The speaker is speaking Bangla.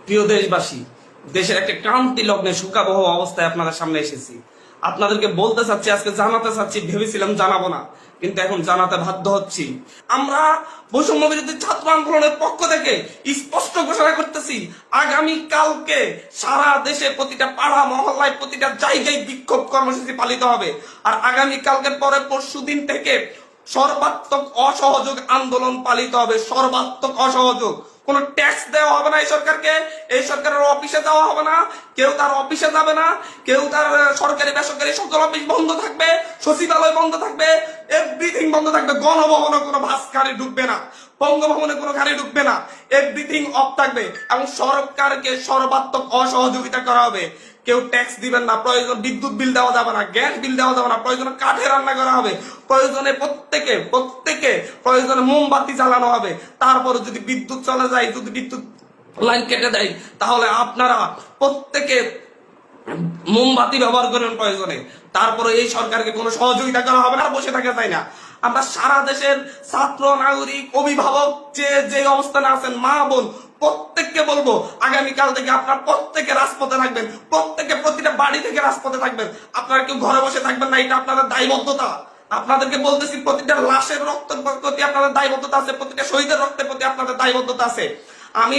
প্রিয় দেশবাসী, দেশের একটা ক্রান্তি লগ্নে শোকাবহ অবস্থায় আপনাদের সামনে এসেছি। আপনাদেরকে বলতে চাচ্ছি, আজকে জানাতে চাচ্ছি, ভেবেছিলাম জানাবো না, কিন্তু এখন জানাতে বাধ্য হচ্ছি। আমরা বৈষম্য বিরোধী ছাত্র আন্দোলনের পক্ষ থেকে স্পষ্ট ঘোষণা করতেছি, আগামী কালকে সারা দেশে প্রতিটা পাড়া মহল্লায় প্রতিটা জায়গায় বিক্ষোভ কর্মসূচি পালিত হবে। আর আগামী কালকের পরে পরশুদিন থেকে সর্বাত্মক অসহযোগ আন্দোলন পালিত হবে। সর্বাত্মক অসহযোগ, কোনো ট্যাক্স দেওয়া হবে না এই সরকারকে, এই সরকারের অফিসে যাওয়া হবে না, কেউ তার অফিসে যাবে না, কেউ তার সরকারি বেসরকারি সকল অফিস বন্ধ থাকবে, সচিবালয় বন্ধ থাকবে, এভরিথিং বন্ধ থাকবে। গণভবনে কোনো বাস গাড়ি ঢুকবে না, বঙ্গভবনে কোনো গাড়ি ঢুকবে না, এভরিথিং অফ থাকবে এবং সরকারকে সর্বাত্মক অসহযোগিতা করা হবে। কেউ ট্যাক্স দিবেন না, প্রয়োজন বিদ্যুৎ বিল দেওয়া যাবে না, গ্যাস বিল দেওয়া যাবে না, প্রয়োজনে কাঠে রান্না করা হবে, প্রয়োজনে প্রত্যেকে প্রয়োজনে মোমবাতি জ্বালানো হবে। তারপরে যদি বিদ্যুৎ চলে যায়, যদি বিদ্যুৎ লাইন কেটে দেয়, তাহলে আপনারা প্রত্যেকে মোমবাতি ব্যবহার করেন প্রয়োজনে। তারপরে এই সরকারকে কোনো সহযোগিতা করা হবে না, বসে থাকা যায় না। আমরা সারা দেশের ছাত্র, নাগরিক, অভিভাবক যে অবস্থানে আছেন, মা বোন প্রত্যেককে বলবো, আগামীকাল থেকে আপনারা প্রত্যেকে রাজপথে থাকবেন, প্রত্যেকে প্রতিটা বাড়ি থেকে রাজপথে থাকবেন। আপনারা কেউ ঘরে বসে থাকবেন না, এটা আপনাদের দায়বদ্ধতা। আপনাদেরকে বলতেছি, প্রতিটা লাশের রক্তের প্রতি আপনাদের দায়বদ্ধতা আছে, প্রতিটা শহীদের রক্তের প্রতি আপনাদের দায়বদ্ধতা আছে। আমি